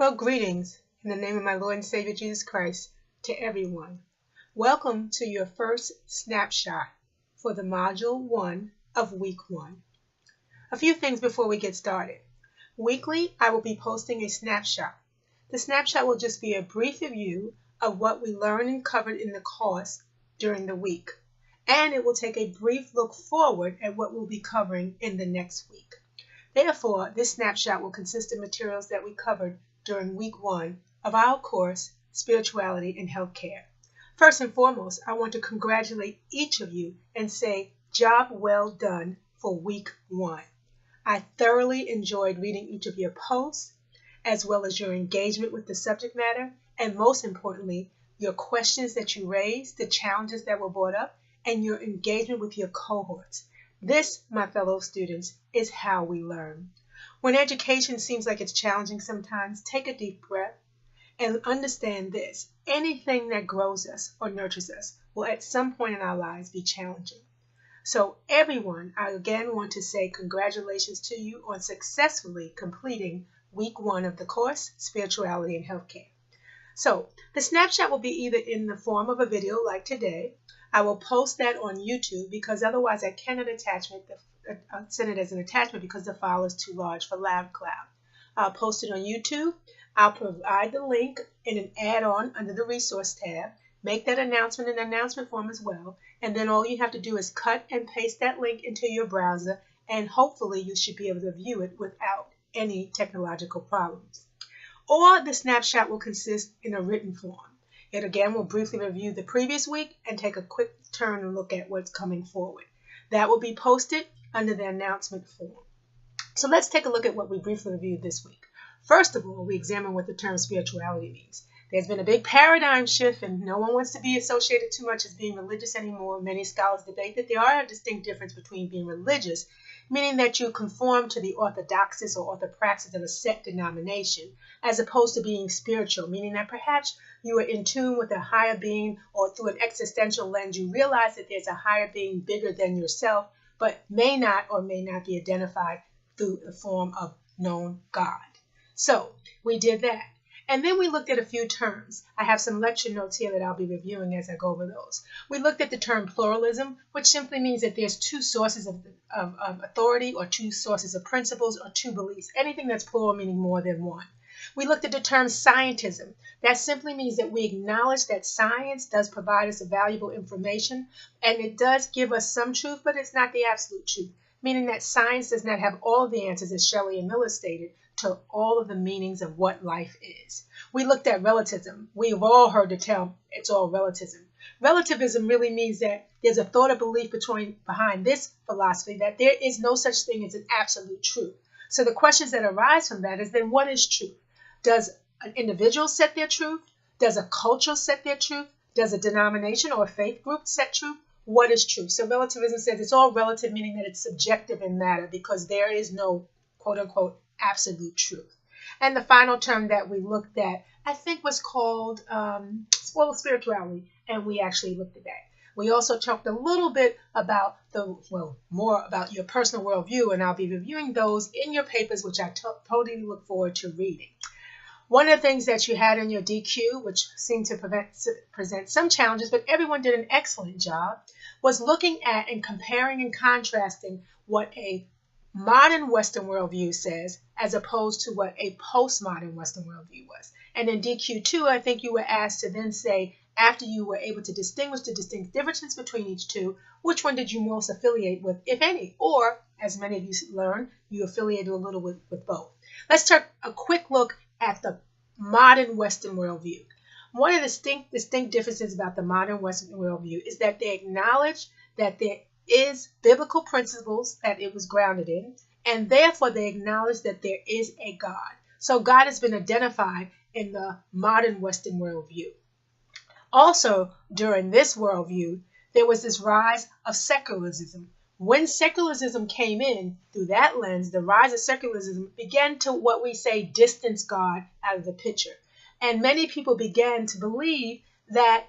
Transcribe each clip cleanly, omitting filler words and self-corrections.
Well, greetings in the name of my Lord and Savior Jesus Christ to everyone. Welcome to your first snapshot for the Module 1 of Week 1. A few things before we get started. Weekly, I will be posting a snapshot. The snapshot will just be a brief review of what we learned and covered in the course during the week. And it will take a brief look forward at what we'll be covering in the next week. Therefore, this snapshot will consist of materials that we covered during Week 1 of our course, Spirituality and Healthcare. First and foremost, I want to congratulate each of you and say, job well done for Week 1. I thoroughly enjoyed reading each of your posts, as well as your engagement with the subject matter, and most importantly, your questions that you raised, the challenges that were brought up, and your engagement with your cohorts. This, my fellow students, is how we learn. When education seems like it's challenging sometimes, take a deep breath and understand this. Anything that grows us or nurtures us will at some point in our lives be challenging. So everyone, I again want to say congratulations to you on successfully completing Week 1 of the course, Spirituality and Healthcare. So the snapshot will be either in the form of a video like today. I will post that on YouTube because otherwise I cannot send it as an attachment because the file is too large for LiveCloud. I'll post it on YouTube. I'll provide the link in an add-on under the resource tab. Make that announcement in the announcement form as well. And then all you have to do is cut and paste that link into your browser, and hopefully you should be able to view it without any technological problems. Or the snapshot will consist in a written form. It again will briefly review the previous week and take a quick turn and look at what's coming forward. That will be posted under the announcement form. So let's take a look at what we briefly reviewed this week. First of all, we examine what the term spirituality means. There's been a big paradigm shift, and no one wants to be associated too much as being religious anymore. Many scholars debate that there are a distinct difference between being religious, meaning that you conform to the orthodoxis or orthopraxis of a set denomination, as opposed to being spiritual, meaning that perhaps you are in tune with a higher being, or through an existential lens, you realize that there's a higher being bigger than yourself, but may not be identified through the form of known God. So we did that. And then we looked at a few terms. I have some lecture notes here that I'll be reviewing as I go over those. We looked at the term pluralism, which simply means that there's two sources of authority, or two sources of principles, or two beliefs. Anything that's plural meaning more than one. We looked at the term scientism. That simply means that we acknowledge that science does provide us valuable information, and it does give us some truth, but it's not the absolute truth, meaning that science does not have all of the answers, as Shelley and Miller stated, to all of the meanings of what life is. We looked at relativism. We've all heard the term, it's all relativism. Relativism really means that there's a thought or belief behind this philosophy that there is no such thing as an absolute truth. So the questions that arise from that is, then what is truth? Does an individual set their truth? Does a culture set their truth? Does a denomination or a faith group set truth? What is truth? So relativism says it's all relative, meaning that it's subjective in matter because there is no quote-unquote absolute truth. And the final term that we looked at, I think, was called spirituality, and we actually looked at that. We also talked a little bit about more about your personal worldview, and I'll be reviewing those in your papers, which I totally look forward to reading. One of the things that you had in your DQ, which seemed to present some challenges, but everyone did an excellent job, was looking at and comparing and contrasting what a modern Western worldview says as opposed to what a postmodern Western worldview was. And in DQ2, I think you were asked to then say, after you were able to distinguish the distinct differences between each two, which one did you most affiliate with, if any? Or, as many of you learned, you affiliated a little with both. Let's take a quick look at the modern Western worldview. One of the distinct differences about the modern Western worldview is that they acknowledge that there is biblical principles that it was grounded in, and therefore they acknowledge that there is a God. So God has been identified in the modern Western worldview. Also, during this worldview, there was this rise of secularism. When secularism came in, through that lens, the rise of secularism began to, what we say, distance God out of the picture. And many people began to believe that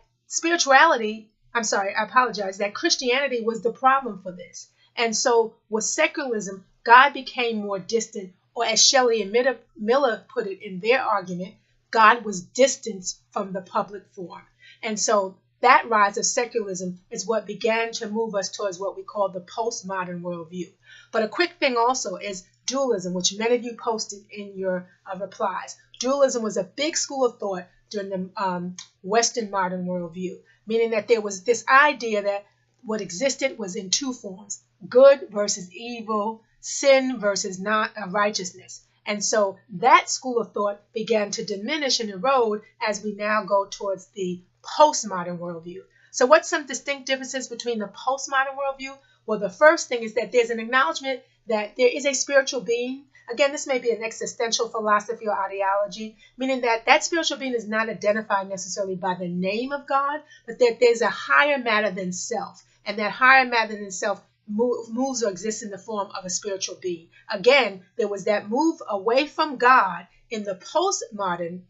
that Christianity was the problem for this. And so with secularism, God became more distant or as Shelley and Miller put it in their argument, God was distanced from the public forum. And so that rise of secularism is what began to move us towards what we call the postmodern worldview. But a quick thing also is dualism, which many of you posted in your replies. Dualism was a big school of thought during the Western modern worldview, meaning that there was this idea that what existed was in two forms: good versus evil, sin versus not righteousness. And so that school of thought began to diminish and erode as we now go towards the postmodern worldview. So what's some distinct differences between the postmodern worldview? Well, the first thing is that there's an acknowledgement that there is a spiritual being. Again, this may be an existential philosophy or ideology, meaning that that spiritual being is not identified necessarily by the name of God, but that there's a higher matter than self. And that higher matter than self moves or exists in the form of a spiritual being. Again, there was that move away from God in the post-Western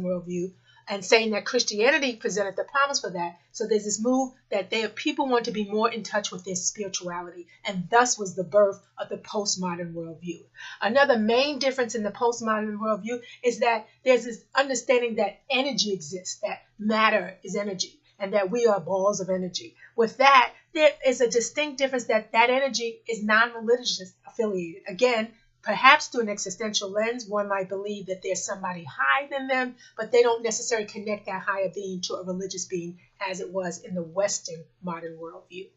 worldview, and saying that Christianity presented the promise for that. So there's this move that people want to be more in touch with their spirituality, and thus was the birth of the postmodern worldview. Another main difference in the postmodern worldview is that there's this understanding that energy exists, that matter is energy, and that we are balls of energy. With that, there is a distinct difference that energy is non-religious affiliated. Again, perhaps through an existential lens, one might believe that there's somebody higher than them, but they don't necessarily connect that higher being to a religious being as it was in the Western modern worldview.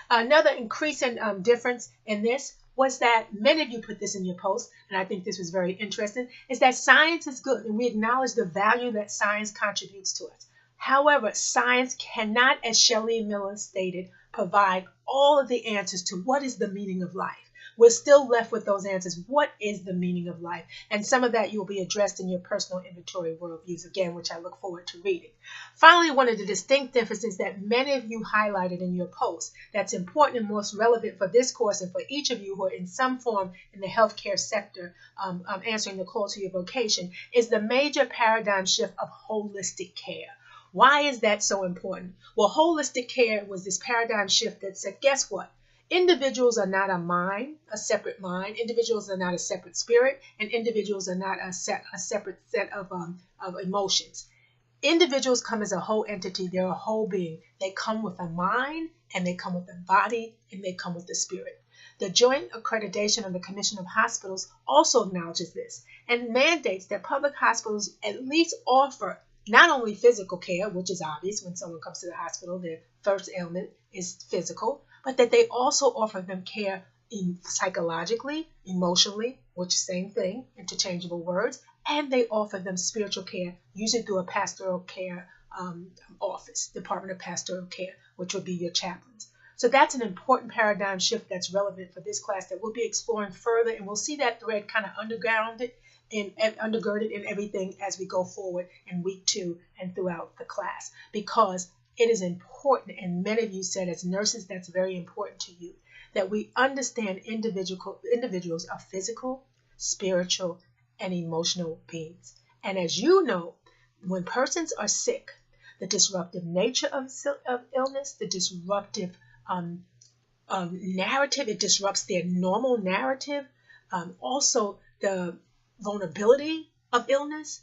Another increasing difference in this was that many of you put this in your post, and I think this was very interesting, is that science is good, and we acknowledge the value that science contributes to us. However, science cannot, as Shelley and Miller stated, provide all of the answers to what is the meaning of life. We're still left with those answers. What is the meaning of life? And some of that will be addressed in your personal inventory worldviews, again, which I look forward to reading. Finally, one of the distinct differences that many of you highlighted in your post that's important and most relevant for this course and for each of you who are in some form in the healthcare sector answering the call to your vocation is the major paradigm shift of holistic care. Why is that so important? Well, holistic care was this paradigm shift that said, guess what? Individuals are not a separate mind. Individuals are not a separate spirit, and individuals are not a separate set of emotions. Individuals come as a whole entity. They're a whole being. They come with a mind, and they come with a body, and they come with a spirit. The Joint Accreditation of the Commission of Hospitals also acknowledges this and mandates that public hospitals at least offer not only physical care, which is obvious when someone comes to the hospital, their first ailment is physical, but that they also offer them care psychologically, emotionally, which is same thing, interchangeable words, and they offer them spiritual care, usually through a pastoral care office, Department of Pastoral Care, which would be your chaplains. So that's an important paradigm shift that's relevant for this class that we'll be exploring further, and we'll see that thread kind of undergirded in everything as we go forward in week 2 and throughout the class, because it is important, and many of you said as nurses that's very important to you, that we understand individuals are physical, spiritual, and emotional beings. And as you know, when persons are sick, the disruptive nature of illness, the disruptive narrative, it disrupts their normal narrative, also the vulnerability of illness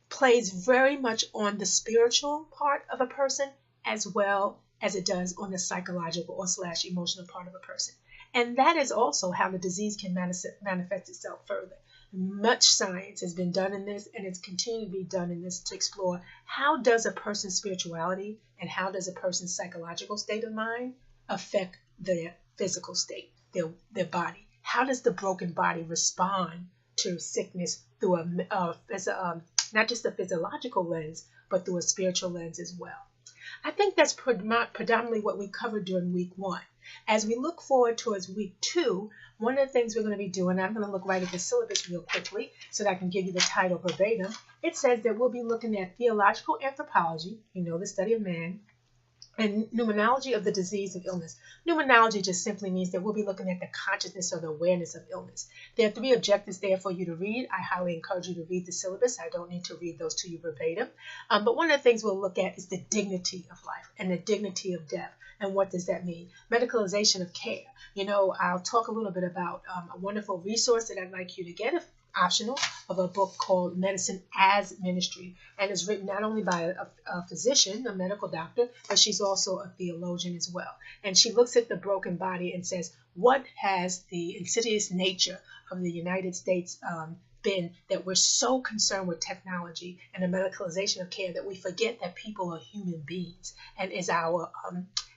plays very much on the spiritual part of a person as well as it does on the psychological or / emotional part of a person. And that is also how the disease can manifest itself further. Much science has been done in this, and it's continuing to be done in this to explore how does a person's spirituality and how does a person's psychological state of mind affect their physical state, their body. How does the broken body respond to sickness through not just a physiological lens, but through a spiritual lens as well. I think that's predominantly what we covered during week 1. As we look forward towards week 2, one of the things we're going to be doing, I'm going to look right at the syllabus real quickly so that I can give you the title verbatim. It says that we'll be looking at theological anthropology, the study of man, and pneumonology of the disease of illness. Pneumonology just simply means that we'll be looking at the consciousness or the awareness of illness. There are 3 objectives there for you to read. I highly encourage you to read the syllabus. I don't need to read those to you verbatim. But one of the things we'll look at is the dignity of life and the dignity of death. And what does that mean? Medicalization of care. You know, I'll talk a little bit about a wonderful resource that I'd like you to get, if optional, of a book called Medicine as Ministry. And it's written not only by a physician, a medical doctor, but she's also a theologian as well. And she looks at the broken body and says, what has the insidious nature of the United States been, that we're so concerned with technology and the medicalization of care that we forget that people are human beings, and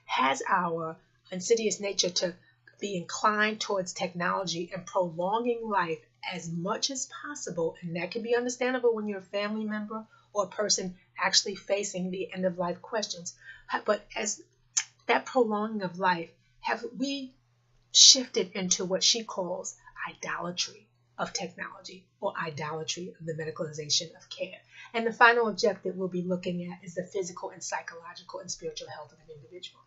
has our insidious nature to be inclined towards technology and prolonging life as much as possible. And that can be understandable when you're a family member or a person actually facing the end of life questions. But as that prolonging of life, have we shifted into what she calls idolatry of technology, or idolatry of the medicalization of care? And the final objective we'll be looking at is the physical and psychological and spiritual health of an individual.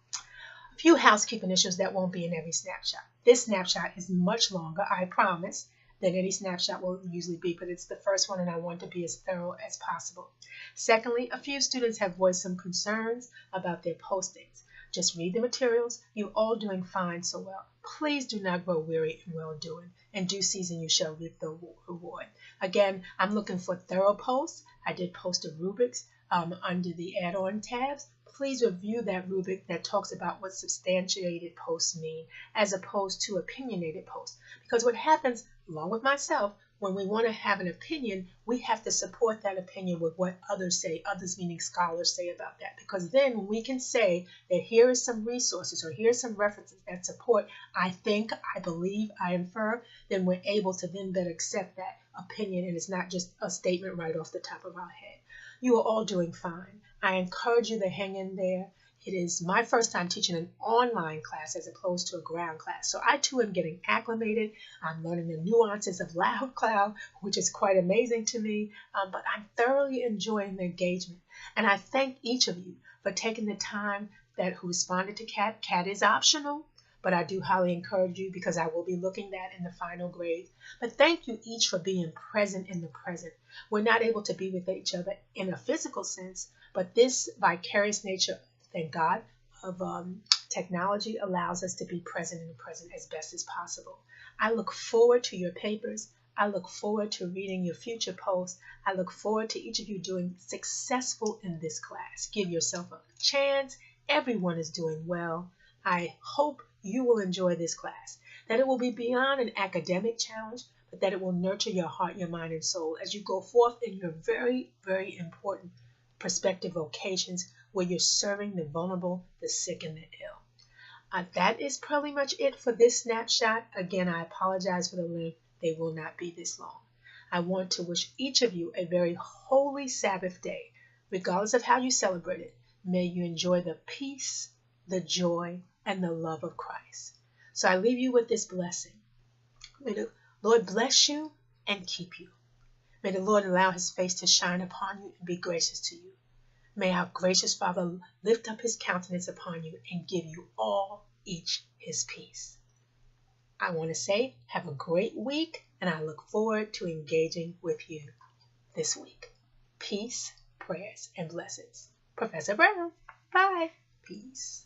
A few housekeeping issues that won't be in every snapshot. This snapshot is much longer, I promise, than any snapshot will usually be, but it's the first one and I want to be as thorough as possible. Secondly, a few students have voiced some concerns about their postings. Just read the materials. You're all doing fine so well. Please do not grow weary in well-doing. In due season you shall reap the reward. Again, I'm looking for thorough posts. I did post a rubrics under the add-on tabs. Please review that rubric that talks about what substantiated posts mean as opposed to opinionated posts. Because what happens, along with myself, when we want to have an opinion, we have to support that opinion with what others say, others meaning scholars say about that. Because then we can say that here is some resources or here's some references that support, I think, I believe, I infer, then we're able to then better accept that opinion, and it's not just a statement right off the top of our head. You are all doing fine. I encourage you to hang in there. It is my first time teaching an online class as opposed to a ground class. So I too am getting acclimated. I'm learning the nuances of Loud Cloud, which is quite amazing to me. But I'm thoroughly enjoying the engagement. And I thank each of you for taking the time who responded to CAT. CAT is optional, but I do highly encourage you because I will be looking at that in the final grade. But thank you each for being present in the present. We're not able to be with each other in a physical sense, but this vicarious nature, thank God, of technology allows us to be present in the present as best as possible. I look forward to your papers. I look forward to reading your future posts. I look forward to each of you doing successful in this class. Give yourself a chance. Everyone is doing well. I hope you will enjoy this class, that it will be beyond an academic challenge, but that it will nurture your heart, your mind, and soul as you go forth in your very, very important prospective vocations where you're serving the vulnerable, the sick, and the ill. That is pretty much it for this snapshot. Again, I apologize for the length. They will not be this long. I want to wish each of you a very holy Sabbath day. Regardless of how you celebrate it, may you enjoy the peace, the joy, and the love of Christ. So I leave you with this blessing. May the Lord bless you and keep you. May the Lord allow his face to shine upon you and be gracious to you. May our gracious Father lift up his countenance upon you and give you all each his peace. I want to say have a great week, and I look forward to engaging with you this week. Peace, prayers, and blessings. Professor Brown. Bye. Peace.